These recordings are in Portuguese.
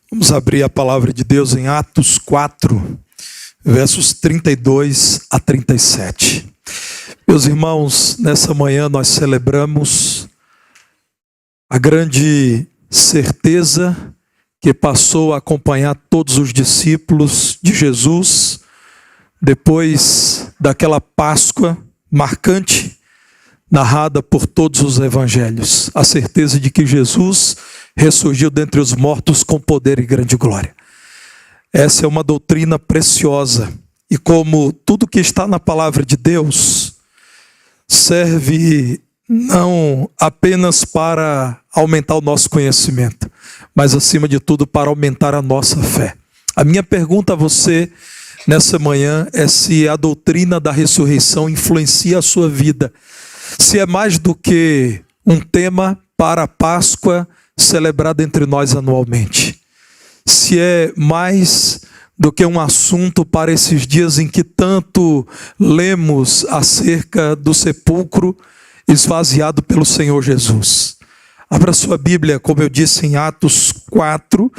Vamos abrir a palavra de Deus em Atos 4, versos 32 a 37. Meus irmãos, nessa manhã nós celebramos a grande certeza que passou a acompanhar todos os discípulos de Jesus depois daquela Páscoa marcante narrada por todos os evangelhos. A certeza de que Jesus ressurgiu dentre os mortos com poder e grande glória. Essa é uma doutrina preciosa e, como tudo que está na palavra de Deus, serve não apenas para aumentar o nosso conhecimento, mas acima de tudo para aumentar a nossa fé. A minha pergunta a você nessa manhã é se a doutrina da ressurreição influencia a sua vida, se é mais do que um tema para a Páscoa celebrada entre nós anualmente, se é mais do que um assunto para esses dias em que tanto lemos acerca do sepulcro esvaziado pelo Senhor Jesus. Abra sua Bíblia, como eu disse, em Atos 4,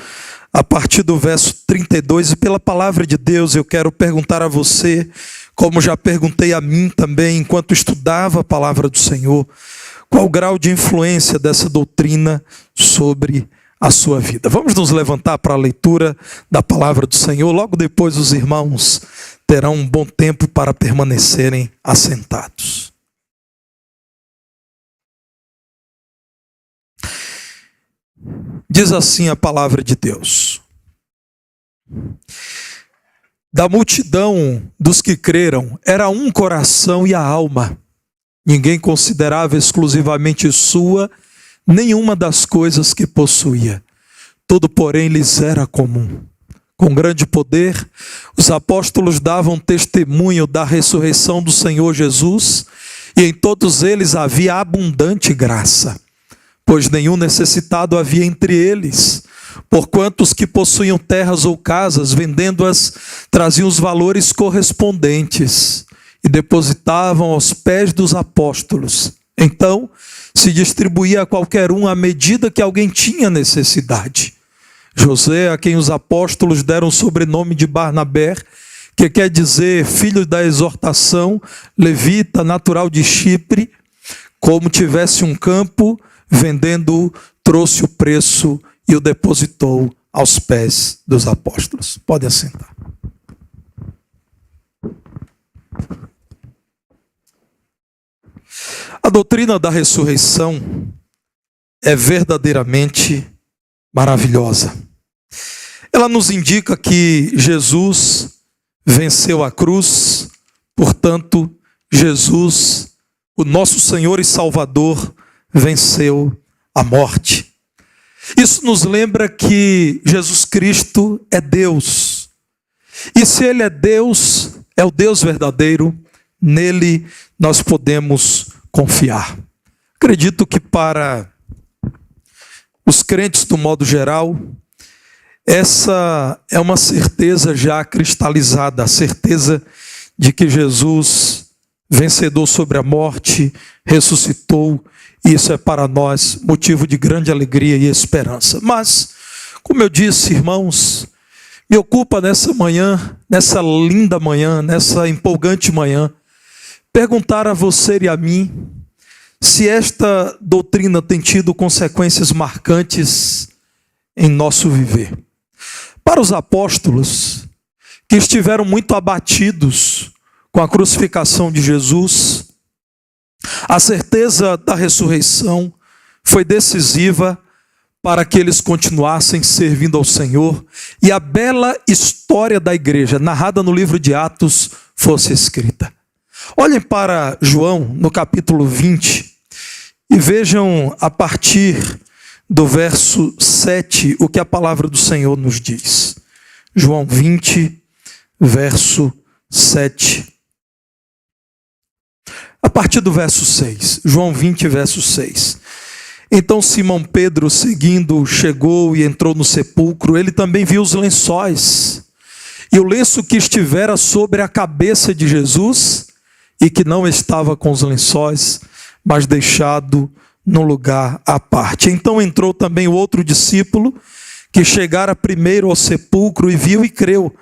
a partir do verso 32, e pela palavra de Deus eu quero perguntar a você, como já perguntei a mim também, enquanto estudava a palavra do Senhor, qual o grau de influência dessa doutrina sobre a sua vida. Vamos nos levantar para a leitura da palavra do Senhor. Logo depois os irmãos terão um bom tempo para permanecerem assentados. Diz assim a palavra de Deus: da multidão dos que creram, era um coração e a alma. Ninguém considerava exclusivamente sua nenhuma das coisas que possuía. Tudo, porém, lhes era comum. Com grande poder, os apóstolos davam testemunho da ressurreição do Senhor Jesus, e em todos eles havia abundante graça, pois nenhum necessitado havia entre eles, porquanto os que possuíam terras ou casas, vendendo-as, traziam os valores correspondentes e depositavam aos pés dos apóstolos. Então se distribuía a qualquer um à medida que alguém tinha necessidade. José, a quem os apóstolos deram o sobrenome de Barnabé, que quer dizer filho da exortação, levita, natural de Chipre, como tivesse um campo, vendendo-o, trouxe o preço e o depositou aos pés dos apóstolos. Pode assentar. A doutrina da ressurreição é verdadeiramente maravilhosa. Ela nos indica que Jesus venceu a cruz, portanto, Jesus, o nosso Senhor e Salvador, venceu a morte. Isso nos lembra que Jesus Cristo é Deus. E se Ele é Deus, é o Deus verdadeiro, nele nós podemos confiar. Acredito que para os crentes, do modo geral, essa é uma certeza já cristalizada, a certeza de que Jesus, vencedor sobre a morte, ressuscitou, e isso é para nós motivo de grande alegria e esperança. Mas, como eu disse, irmãos, me ocupa nessa manhã, nessa linda manhã, nessa empolgante manhã, perguntar a você e a mim se esta doutrina tem tido consequências marcantes em nosso viver. Para os apóstolos, que estiveram muito abatidos com a crucificação de Jesus, a certeza da ressurreição foi decisiva para que eles continuassem servindo ao Senhor e a bela história da igreja, narrada no livro de Atos, fosse escrita. Olhem para João, no capítulo 20, e vejam a partir do verso 7 o que a palavra do Senhor nos diz. João 20, verso 7. A partir do verso 6. João 20, verso 6. Então Simão Pedro, seguindo, chegou e entrou no sepulcro. Ele também viu os lençóis, e o lenço que estivera sobre a cabeça de Jesus, e que não estava com os lençóis, mas deixado num lugar à parte. Então entrou também o outro discípulo, que chegara primeiro ao sepulcro e viu e creu,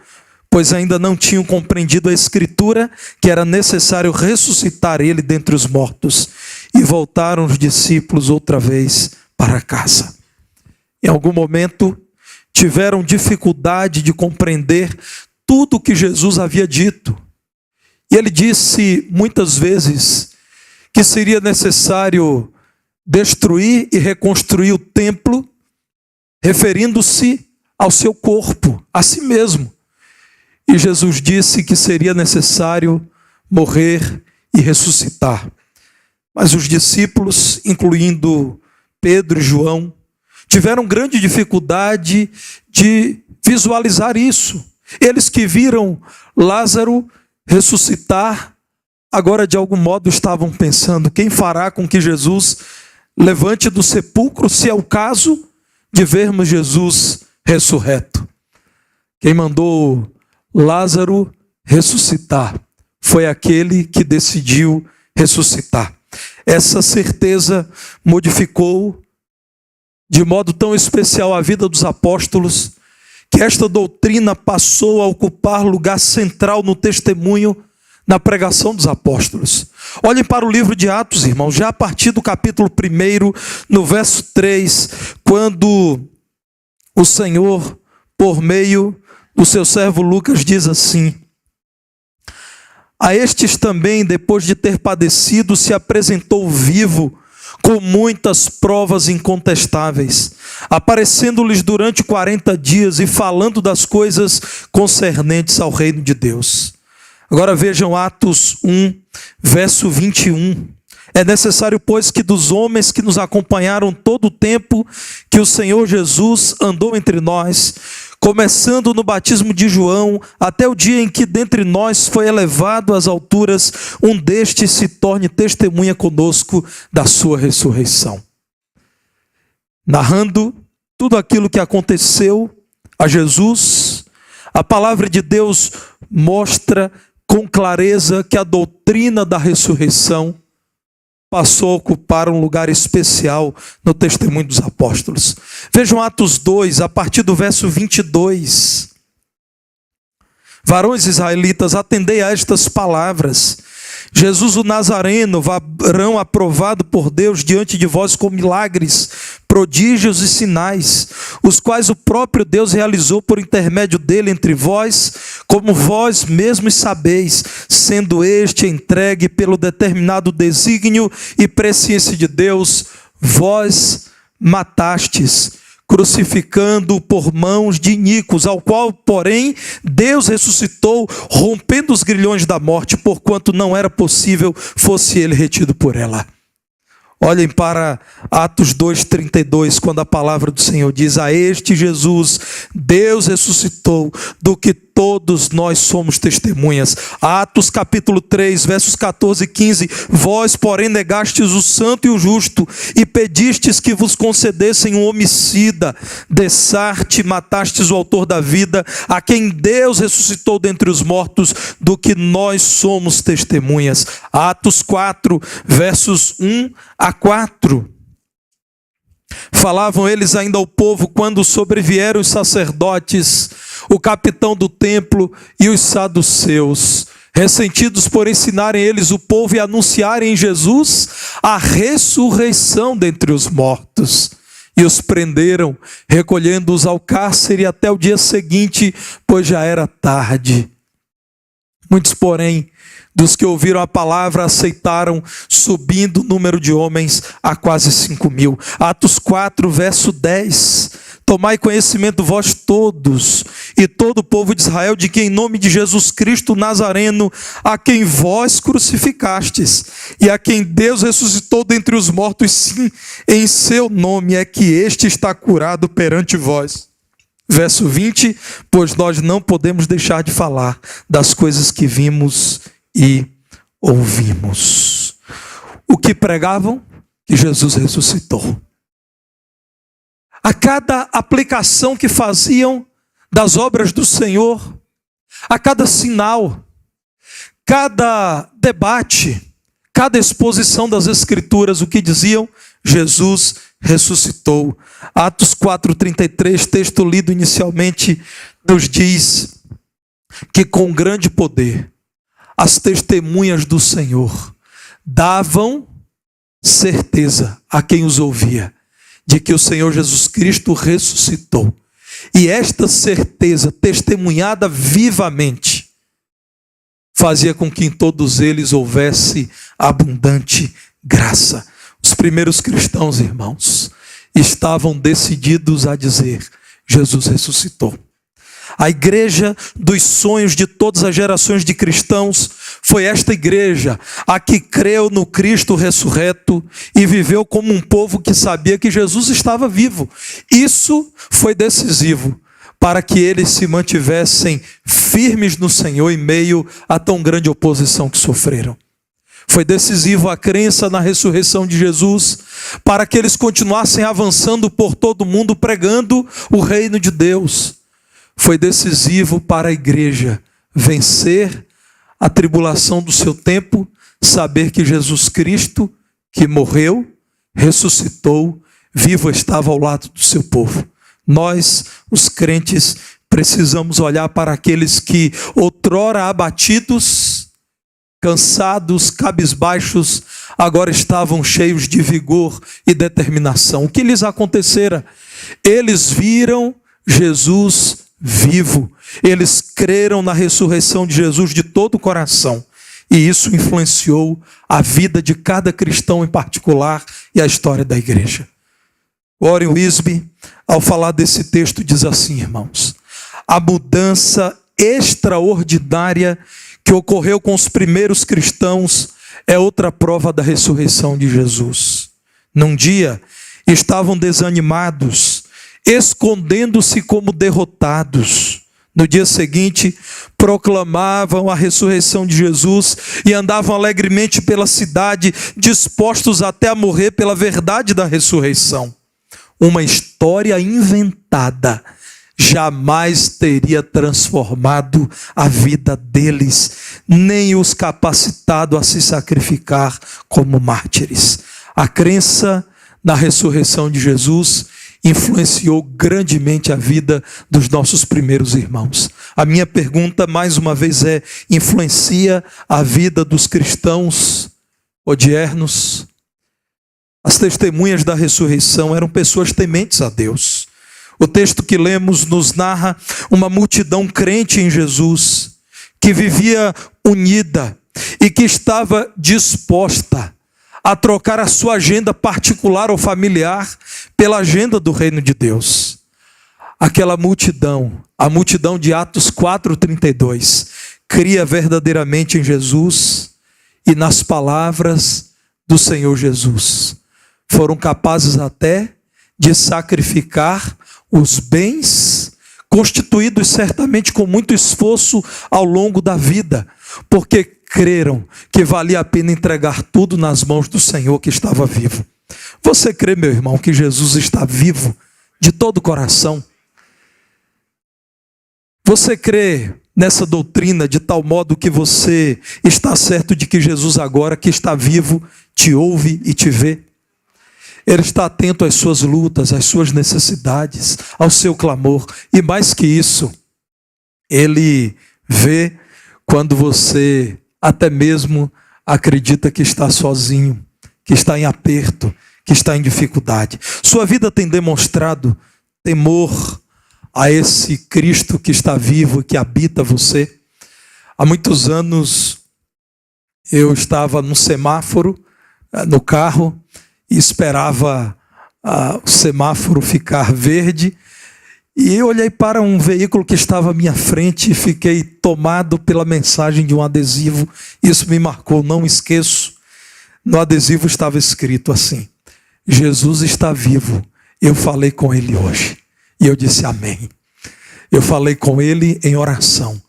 pois ainda não tinham compreendido a Escritura, que era necessário ressuscitar ele dentre os mortos. E voltaram os discípulos outra vez para casa. Em algum momento, tiveram dificuldade de compreender tudo o que Jesus havia dito. E ele disse muitas vezes que seria necessário destruir e reconstruir o templo, referindo-se ao seu corpo, a si mesmo. E Jesus disse que seria necessário morrer e ressuscitar. Mas os discípulos, incluindo Pedro e João, tiveram grande dificuldade de visualizar isso. Eles que viram Lázaro ressuscitar, agora de algum modo estavam pensando: quem fará com que Jesus levante do sepulcro, se é o caso de vermos Jesus ressurreto? Quem mandou Lázaro ressuscitar foi aquele que decidiu ressuscitar. Essa certeza modificou de modo tão especial a vida dos apóstolos, que esta doutrina passou a ocupar lugar central no testemunho, na pregação dos apóstolos. Olhem para o livro de Atos, irmãos, já a partir do capítulo 1, no verso 3, quando o Senhor, por meio do seu servo Lucas, diz assim: a estes também, depois de ter padecido, se apresentou vivo, com muitas provas incontestáveis, aparecendo-lhes durante 40 dias e falando das coisas concernentes ao reino de Deus. Agora vejam Atos 1, verso 21. É necessário, pois, que dos homens que nos acompanharam todo o tempo que o Senhor Jesus andou entre nós, começando no batismo de João, até o dia em que dentre nós foi elevado às alturas, um destes se torne testemunha conosco da sua ressurreição. Narrando tudo aquilo que aconteceu a Jesus, a palavra de Deus mostra com clareza que a doutrina da ressurreição passou a ocupar um lugar especial no testemunho dos apóstolos. Vejam Atos 2, a partir do verso 22. Varões israelitas, atendei a estas palavras. Jesus o Nazareno, varão aprovado por Deus diante de vós com milagres, prodígios e sinais, os quais o próprio Deus realizou por intermédio dele entre vós, como vós mesmos sabeis, sendo este entregue pelo determinado desígnio e presciência de Deus, vós matastes, crucificando-o por mãos de iníquos, ao qual, porém, Deus ressuscitou, rompendo os grilhões da morte, porquanto não era possível fosse ele retido por ela. Olhem para Atos 2,32, quando a palavra do Senhor diz: a este Jesus Deus ressuscitou, do que todos nós somos testemunhas. Atos capítulo 3, versos 14 e 15. Vós, porém, negastes o santo e o justo, e pedistes que vos concedessem um homicida, Dessarte, matastes o autor da vida, a quem Deus ressuscitou dentre os mortos, do que nós somos testemunhas. Atos 4, versos 1 a 4. Falavam eles ainda ao povo quando sobrevieram os sacerdotes, o capitão do templo e os saduceus, ressentidos por ensinarem eles o povo e anunciarem em Jesus a ressurreição dentre os mortos. E os prenderam, recolhendo-os ao cárcere até o dia seguinte, pois já era tarde. Muitos, porém, dos que ouviram a palavra aceitaram, subindo o número de homens a quase 5.000. Atos 4, verso 10. Tomai conhecimento vós todos e todo o povo de Israel, de que em nome de Jesus Cristo Nazareno, a quem vós crucificastes e a quem Deus ressuscitou dentre os mortos, sim, em seu nome é que este está curado perante vós. Verso 20, pois nós não podemos deixar de falar das coisas que vimos e ouvimos. O que pregavam? Que Jesus ressuscitou. A cada aplicação que faziam das obras do Senhor, a cada sinal, cada debate, cada exposição das Escrituras, o que diziam? Jesus ressuscitou. Atos 4,33, texto lido inicialmente, nos diz que com grande poder as testemunhas do Senhor davam certeza a quem os ouvia de que o Senhor Jesus Cristo ressuscitou. E esta certeza, testemunhada vivamente, fazia com que em todos eles houvesse abundante graça. Os primeiros cristãos, irmãos, estavam decididos a dizer: Jesus ressuscitou. A igreja dos sonhos de todas as gerações de cristãos foi esta igreja, a que creu no Cristo ressurreto e viveu como um povo que sabia que Jesus estava vivo. Isso foi decisivo para que eles se mantivessem firmes no Senhor em meio a tão grande oposição que sofreram. Foi decisivo a crença na ressurreição de Jesus para que eles continuassem avançando por todo o mundo pregando o reino de Deus. Foi decisivo para a igreja vencer a tribulação do seu tempo, saber que Jesus Cristo, que morreu, ressuscitou, vivo estava ao lado do seu povo. Nós, os crentes, precisamos olhar para aqueles que outrora abatidos, cansados, cabisbaixos, agora estavam cheios de vigor e determinação. O que lhes acontecera? Eles viram Jesus vivo. Eles creram na ressurreição de Jesus de todo o coração. E isso influenciou a vida de cada cristão em particular e a história da igreja. Warren Wiersbe, ao falar desse texto, diz assim, irmãos: a mudança extraordinária que ocorreu com os primeiros cristãos é outra prova da ressurreição de Jesus. Num dia, estavam desanimados, escondendo-se como derrotados. No dia seguinte, proclamavam a ressurreição de Jesus e andavam alegremente pela cidade, dispostos até a morrer pela verdade da ressurreição. Uma história inventada jamais teria transformado a vida deles, nem os capacitado a se sacrificar como mártires. A crença na ressurreição de Jesus influenciou grandemente a vida dos nossos primeiros irmãos. A minha pergunta, mais uma vez, é: influencia a vida dos cristãos odiernos? As testemunhas da ressurreição eram pessoas tementes a Deus. O texto que lemos nos narra uma multidão crente em Jesus, que vivia unida e que estava disposta a trocar a sua agenda particular ou familiar pela agenda do reino de Deus. Aquela multidão, a multidão de Atos 4,32, cria verdadeiramente em Jesus e nas palavras do Senhor Jesus. Foram capazes até de sacrificar os bens, constituídos certamente com muito esforço ao longo da vida, porque creram que valia a pena entregar tudo nas mãos do Senhor que estava vivo. Você crê, meu irmão, que Jesus está vivo de todo o coração? Você crê nessa doutrina de tal modo que você está certo de que Jesus agora, que está vivo, te ouve e te vê? Ele está atento às suas lutas, às suas necessidades, ao seu clamor. E mais que isso, Ele vê quando você até mesmo acredita que está sozinho, que está em aperto, que está em dificuldade. Sua vida tem demonstrado temor a esse Cristo que está vivo e que habita você. Há muitos anos eu estava num semáforo, no carro, e esperava o semáforo ficar verde, e eu olhei para um veículo que estava à minha frente e fiquei tomado pela mensagem de um adesivo. Isso me marcou, não esqueço. No adesivo estava escrito assim: Jesus está vivo, eu falei com Ele hoje. E eu disse amém. Eu falei com Ele em oração,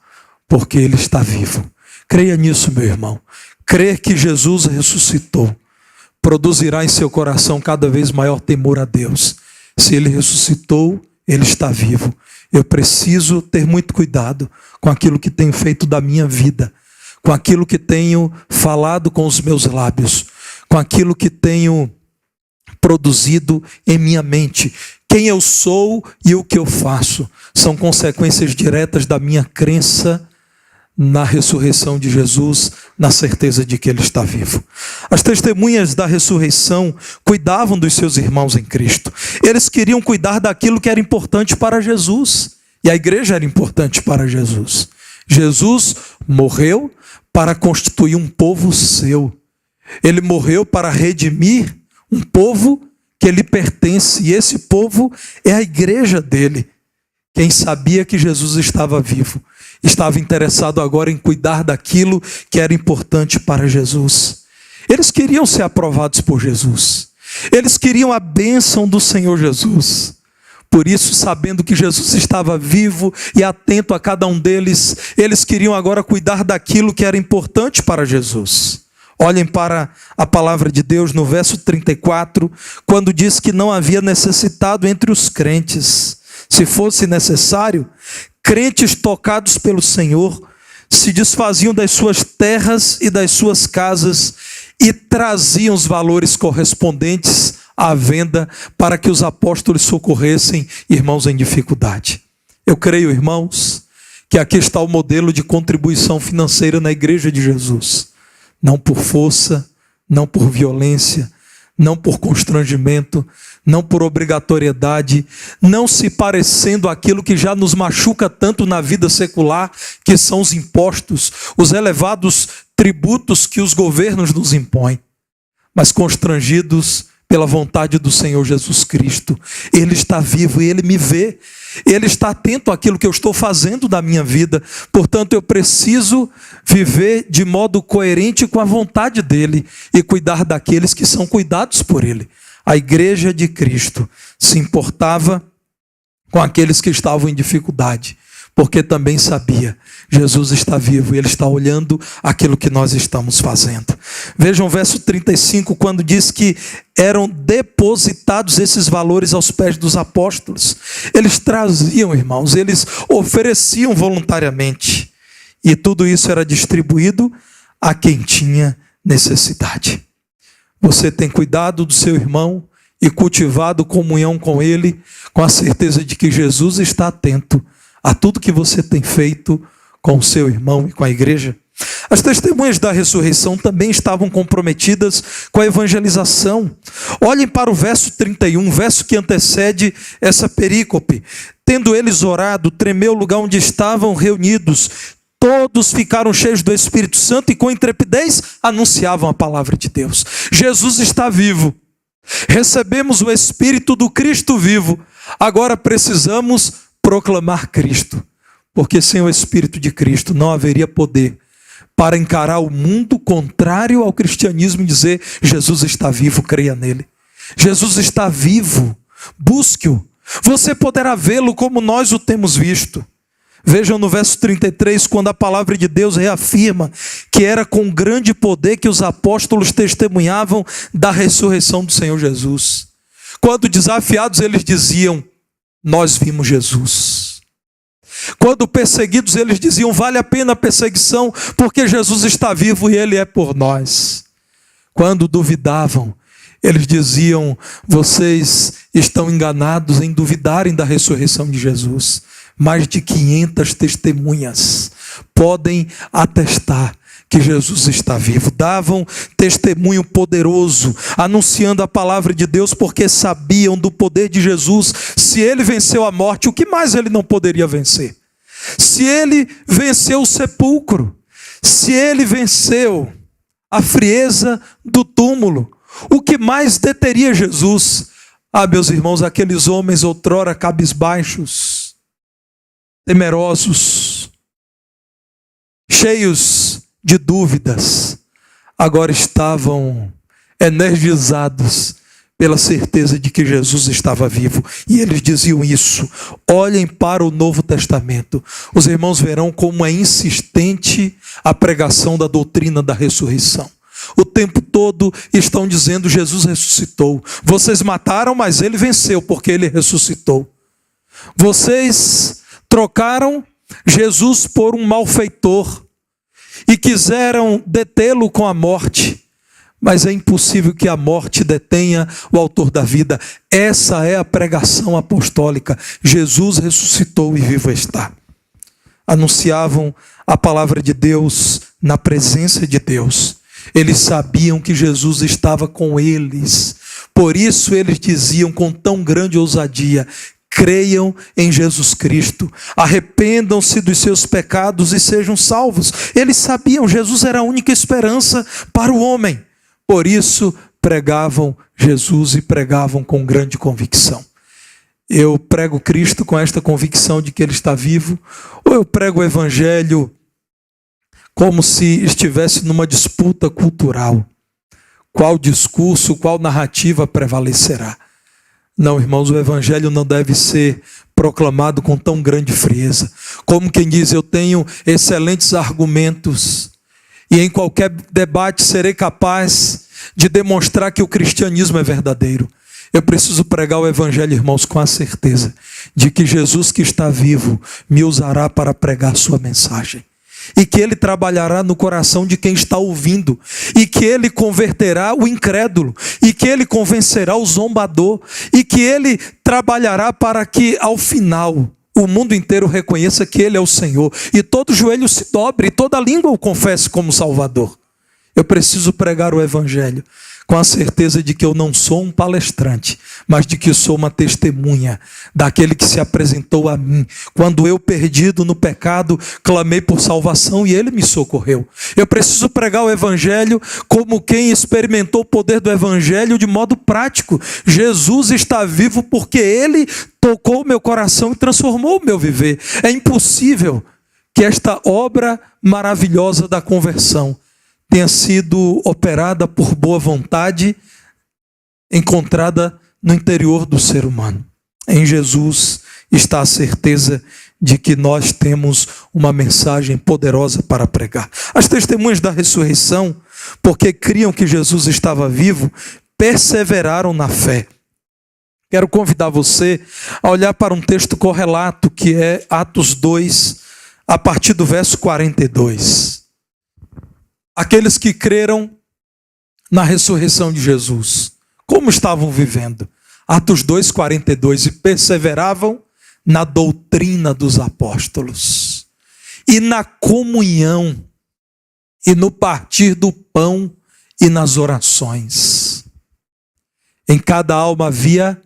porque Ele está vivo. Creia nisso, meu irmão. Crer que Jesus ressuscitou produzirá em seu coração cada vez maior temor a Deus. Se Ele ressuscitou, Ele está vivo. Eu preciso ter muito cuidado com aquilo que tenho feito da minha vida, com aquilo que tenho falado com os meus lábios, com aquilo que tenho produzido em minha mente. Quem eu sou e o que eu faço são consequências diretas da minha crença na ressurreição de Jesus, na certeza de que Ele está vivo. As testemunhas da ressurreição cuidavam dos seus irmãos em Cristo. Eles queriam cuidar daquilo que era importante para Jesus. E a igreja era importante para Jesus. Jesus morreu para constituir um povo seu. Ele morreu para redimir um povo que lhe pertence. E esse povo é a igreja dele. Quem sabia que Jesus estava vivo, estava interessado agora em cuidar daquilo que era importante para Jesus. Eles queriam ser aprovados por Jesus. Eles queriam a bênção do Senhor Jesus. Por isso, sabendo que Jesus estava vivo e atento a cada um deles, eles queriam agora cuidar daquilo que era importante para Jesus. Olhem para a palavra de Deus no verso 34, quando diz que não havia necessitado entre os crentes. Se fosse necessário, crentes tocados pelo Senhor se desfaziam das suas terras e das suas casas e traziam os valores correspondentes à venda para que os apóstolos socorressem irmãos em dificuldade. Eu creio, irmãos, que aqui está o modelo de contribuição financeira na igreja de Jesus. Não por força, não por violência, não por constrangimento, não por obrigatoriedade, não se parecendo àquilo que já nos machuca tanto na vida secular, que são os impostos, os elevados tributos que os governos nos impõem, mas constrangidos pela vontade do Senhor Jesus Cristo. Ele está vivo e Ele me vê. Ele está atento àquilo que eu estou fazendo da minha vida. Portanto, eu preciso viver de modo coerente com a vontade dEle e cuidar daqueles que são cuidados por Ele. A igreja de Cristo se importava com aqueles que estavam em dificuldade, porque também sabia, Jesus está vivo e Ele está olhando aquilo que nós estamos fazendo. Vejam o verso 35, quando diz que eram depositados esses valores aos pés dos apóstolos. Eles traziam, irmãos, eles ofereciam voluntariamente. E tudo isso era distribuído a quem tinha necessidade. Você tem cuidado do seu irmão e cultivado comunhão com ele, com a certeza de que Jesus está atento a tudo que você tem feito com o seu irmão e com a igreja. As testemunhas da ressurreição também estavam comprometidas com a evangelização. Olhem para o verso 31, verso que antecede essa perícope. Tendo eles orado, tremeu o lugar onde estavam reunidos. Todos ficaram cheios do Espírito Santo e com intrepidez anunciavam a palavra de Deus. Jesus está vivo. Recebemos o Espírito do Cristo vivo. Agora precisamos proclamar Cristo, porque sem o Espírito de Cristo não haveria poder para encarar o mundo contrário ao cristianismo e dizer: Jesus está vivo, creia nele. Jesus está vivo, busque-o. Você poderá vê-lo como nós o temos visto. Vejam no verso 33, quando a palavra de Deus reafirma que era com grande poder que os apóstolos testemunhavam da ressurreição do Senhor Jesus. Quando desafiados eles diziam: nós vimos Jesus. Quando perseguidos eles diziam: vale a pena a perseguição, porque Jesus está vivo e Ele é por nós. Quando duvidavam, eles diziam: vocês estão enganados em duvidarem da ressurreição de Jesus. Mais de 500 testemunhas podem atestar que Jesus está vivo. Davam testemunho poderoso, anunciando a palavra de Deus, porque sabiam do poder de Jesus. Se Ele venceu a morte, o que mais Ele não poderia vencer? Se Ele venceu o sepulcro, se Ele venceu a frieza do túmulo, o que mais deteria Jesus? Ah, meus irmãos, aqueles homens outrora cabisbaixos, temerosos, cheios de dúvidas, agora estavam energizados pela certeza de que Jesus estava vivo. E eles diziam isso. Olhem para o Novo Testamento. Os irmãos verão como é insistente a pregação da doutrina da ressurreição. O tempo todo estão dizendo: Jesus ressuscitou. Vocês mataram, mas Ele venceu, porque Ele ressuscitou. Vocês trocaram Jesus por um malfeitor e quiseram detê-lo com a morte, mas é impossível que a morte detenha o autor da vida. Essa é a pregação apostólica. Jesus ressuscitou e vivo está. Anunciavam a palavra de Deus na presença de Deus. Eles sabiam que Jesus estava com eles. Por isso eles diziam com tão grande ousadia: creiam em Jesus Cristo, arrependam-se dos seus pecados e sejam salvos. Eles sabiam, Jesus era a única esperança para o homem. Por isso pregavam Jesus e pregavam com grande convicção. Eu prego Cristo com esta convicção de que Ele está vivo, ou eu prego o Evangelho como se estivesse numa disputa cultural? Qual discurso, qual narrativa prevalecerá? Não, irmãos, o Evangelho não deve ser proclamado com tão grande frieza. Como quem diz: eu tenho excelentes argumentos e em qualquer debate serei capaz de demonstrar que o cristianismo é verdadeiro. Eu preciso pregar o Evangelho, irmãos, com a certeza de que Jesus, que está vivo, me usará para pregar sua mensagem. E que Ele trabalhará no coração de quem está ouvindo, e que Ele converterá o incrédulo, e que Ele convencerá o zombador, e que Ele trabalhará para que ao final o mundo inteiro reconheça que Ele é o Senhor, e todo joelho se dobre, e toda língua o confesse como Salvador. Eu preciso pregar o Evangelho com a certeza de que eu não sou um palestrante, mas de que sou uma testemunha daquele que se apresentou a mim. Quando eu, perdido no pecado, clamei por salvação e Ele me socorreu. Eu preciso pregar o Evangelho como quem experimentou o poder do Evangelho de modo prático. Jesus está vivo porque Ele tocou o meu coração e transformou o meu viver. É impossível que esta obra maravilhosa da conversão tenha sido operada por boa vontade, encontrada no interior do ser humano. Em Jesus está a certeza de que nós temos uma mensagem poderosa para pregar. As testemunhas da ressurreição, porque criam que Jesus estava vivo, perseveraram na fé. Quero convidar você a olhar para um texto correlato, que é Atos 2, a partir do verso 42. Aqueles que creram na ressurreição de Jesus, como estavam vivendo? Atos 2, 42. E perseveravam na doutrina dos apóstolos, e na comunhão, e no partir do pão, e nas orações. Em cada alma havia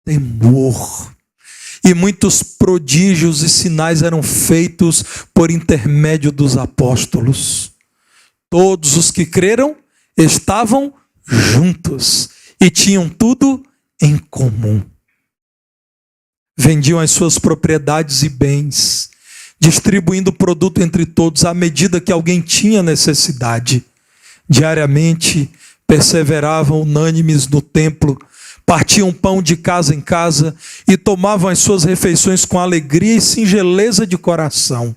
temor, e muitos prodígios e sinais eram feitos por intermédio dos apóstolos. Todos os que creram estavam juntos e tinham tudo em comum. Vendiam as suas propriedades e bens, distribuindo o produto entre todos à medida que alguém tinha necessidade. Diariamente perseveravam unânimes no templo, partiam pão de casa em casa e tomavam as suas refeições com alegria e singeleza de coração,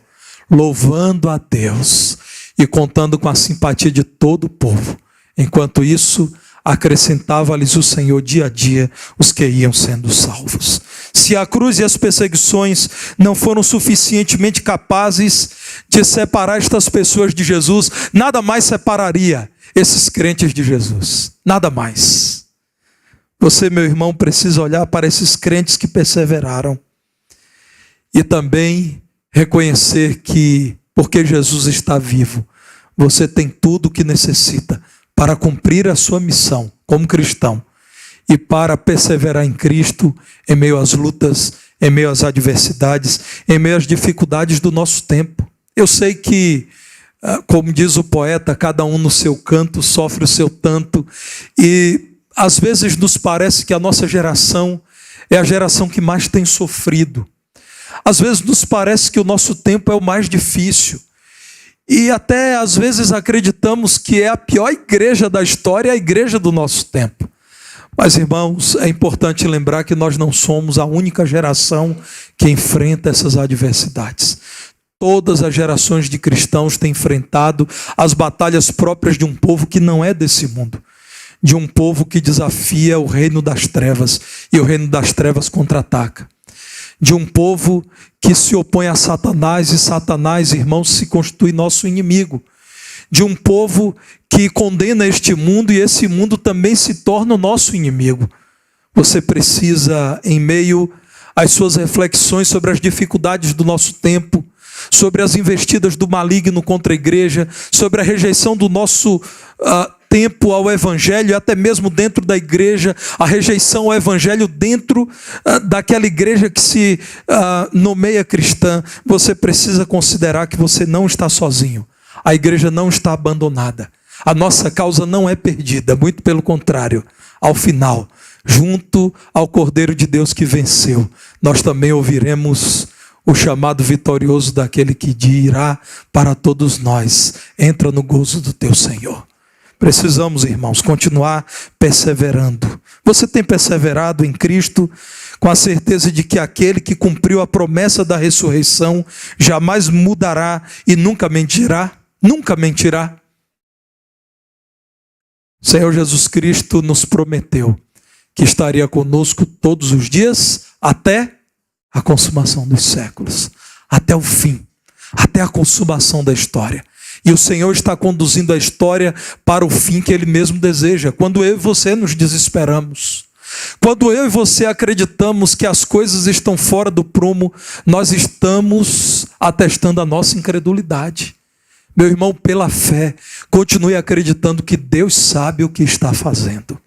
louvando a Deus e contando com a simpatia de todo o povo. Enquanto isso, acrescentava-lhes o Senhor dia a dia os que iam sendo salvos. Se a cruz e as perseguições não foram suficientemente capazes de separar estas pessoas de Jesus, nada mais separaria esses crentes de Jesus. Nada mais. Você, meu irmão, precisa olhar para esses crentes que perseveraram e também reconhecer que, porque Jesus está vivo, você tem tudo o que necessita para cumprir a sua missão como cristão e para perseverar em Cristo em meio às lutas, em meio às adversidades, em meio às dificuldades do nosso tempo. Eu sei que, como diz o poeta, cada um no seu canto sofre o seu tanto, e às vezes nos parece que a nossa geração é a geração que mais tem sofrido. Às vezes nos parece que o nosso tempo é o mais difícil. E até às vezes acreditamos que é a pior igreja da história, a igreja do nosso tempo. Mas, irmãos, é importante lembrar que nós não somos a única geração que enfrenta essas adversidades. Todas as gerações de cristãos têm enfrentado as batalhas próprias de um povo que não é desse mundo. De um povo que desafia o reino das trevas e o reino das trevas contra-ataca. De um povo que se opõe a Satanás e Satanás, irmãos, se constitui nosso inimigo. de um povo que condena este mundo e esse mundo também se torna o nosso inimigo. Você precisa, em meio às suas reflexões sobre as dificuldades do nosso tempo, sobre as investidas do maligno contra a igreja, sobre a rejeição do nosso tempo ao evangelho, e até mesmo dentro da igreja, a rejeição ao evangelho dentro daquela igreja que se nomeia cristã, você precisa considerar que você não está sozinho. A igreja não está abandonada. A nossa causa não é perdida, muito pelo contrário. Ao final, junto ao Cordeiro de Deus que venceu, nós também ouviremos o chamado vitorioso daquele que dirá para todos nós: entra no gozo do teu Senhor. Precisamos, irmãos, continuar perseverando. Você tem perseverado em Cristo com a certeza de que aquele que cumpriu a promessa da ressurreição jamais mudará e nunca mentirá? Nunca mentirá. O Senhor Jesus Cristo nos prometeu que estaria conosco todos os dias até a consumação dos séculos, até o fim, até a consumação da história. E o Senhor está conduzindo a história para o fim que Ele mesmo deseja. Quando eu e você nos desesperamos, quando eu e você acreditamos que as coisas estão fora do prumo, nós estamos atestando a nossa incredulidade. Meu irmão, pela fé, continue acreditando que Deus sabe o que está fazendo.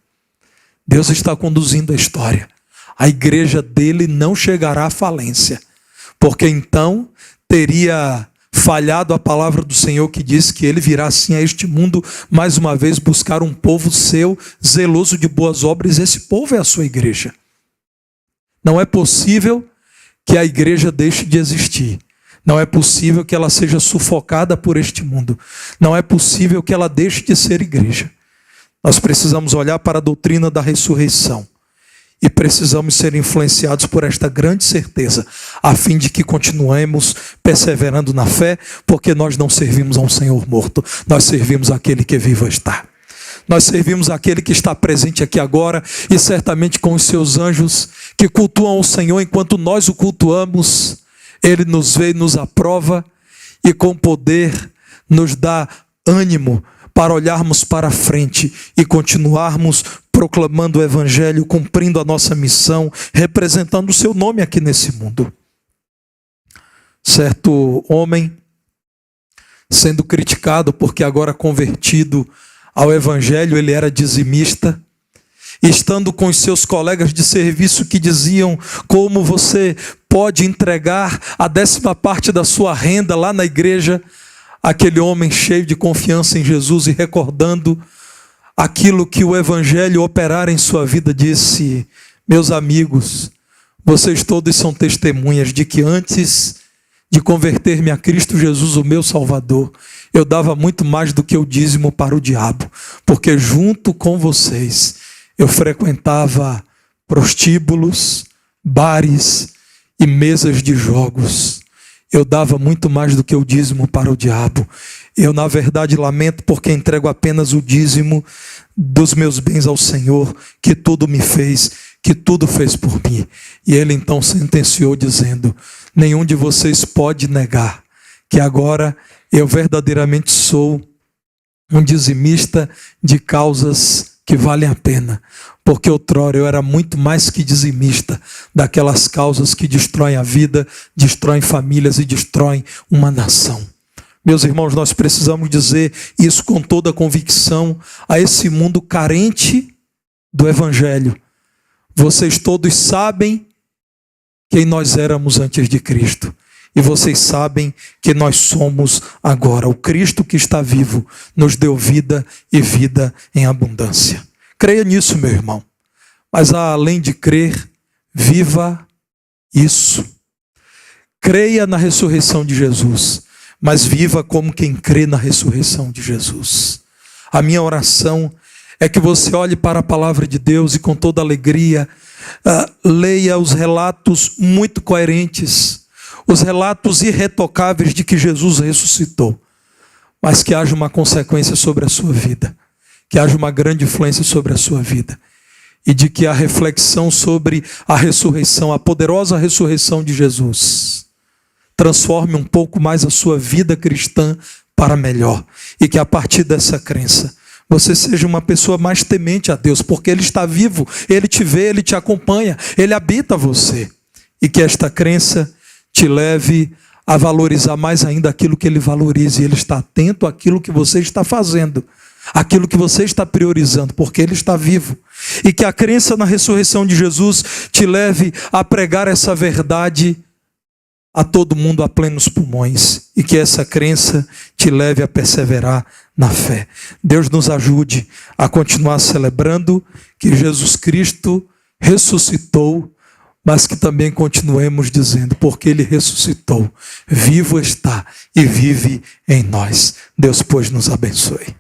Deus está conduzindo a história. A igreja dele não chegará à falência, porque então teria falhado a palavra do Senhor que diz que ele virá assim a este mundo, mais uma vez buscar um povo seu, zeloso de boas obras. Esse povo é a sua igreja. Não é possível que a igreja deixe de existir. Não é possível que ela seja sufocada por este mundo. Não é possível que ela deixe de ser igreja. Nós precisamos olhar para a doutrina da ressurreição. E precisamos ser influenciados por esta grande certeza, a fim de que continuemos perseverando na fé, porque nós não servimos a um Senhor morto, nós servimos àquele que vivo está. Nós servimos àquele que está presente aqui agora, e certamente com os seus anjos que cultuam o Senhor enquanto nós o cultuamos. Ele nos vê e nos aprova, e com poder nos dá ânimo para olharmos para frente e continuarmos proclamando o Evangelho, cumprindo a nossa missão, representando o seu nome aqui nesse mundo. Certo homem, sendo criticado porque agora convertido ao Evangelho, ele era dizimista, e estando com os seus colegas de serviço que diziam: como você pode entregar a 10ª parte da sua renda lá na igreja? Aquele homem cheio de confiança em Jesus e recordando aquilo que o Evangelho operara em sua vida, disse: meus amigos, vocês todos são testemunhas de que antes de converter-me a Cristo Jesus, o meu Salvador, eu dava muito mais do que o dízimo para o diabo, porque junto com vocês eu frequentava prostíbulos, bares e mesas de jogos. Eu dava muito mais do que o dízimo para o diabo. Eu, na verdade, lamento porque entrego apenas o dízimo dos meus bens ao Senhor, que tudo me fez, que tudo fez por mim. E ele então sentenciou dizendo: nenhum de vocês pode negar que agora eu verdadeiramente sou um dizimista de causas que valem a pena, porque outrora eu era muito mais que dizimista daquelas causas que destroem a vida, destroem famílias e destroem uma nação. Meus irmãos, nós precisamos dizer isso com toda a convicção a esse mundo carente do Evangelho. Vocês todos sabem quem nós éramos antes de Cristo. E vocês sabem que nós somos agora. O Cristo que está vivo nos deu vida e vida em abundância. Creia nisso, meu irmão. Mas além de crer, viva isso. Creia na ressurreição de Jesus, mas viva como quem crê na ressurreição de Jesus. A minha oração é que você olhe para a palavra de Deus e com toda alegria leia os relatos muito coerentes, os relatos irretocáveis de que Jesus ressuscitou, mas que haja uma consequência sobre a sua vida, que haja uma grande influência sobre a sua vida, e de que a reflexão sobre a ressurreição, a poderosa ressurreição de Jesus, transforme um pouco mais a sua vida cristã para melhor. E que a partir dessa crença, você seja uma pessoa mais temente a Deus, porque Ele está vivo, Ele te vê, Ele te acompanha, Ele habita você. E que esta crença te leve a valorizar mais ainda aquilo que Ele valoriza. E Ele está atento àquilo que você está fazendo, aquilo que você está priorizando, porque Ele está vivo. E que a crença na ressurreição de Jesus te leve a pregar essa verdade a todo mundo a plenos pulmões. E que essa crença te leve a perseverar na fé. Deus nos ajude a continuar celebrando que Jesus Cristo ressuscitou, mas que também continuemos dizendo, porque Ele ressuscitou, vivo está e vive em nós. Deus, pois, nos abençoe.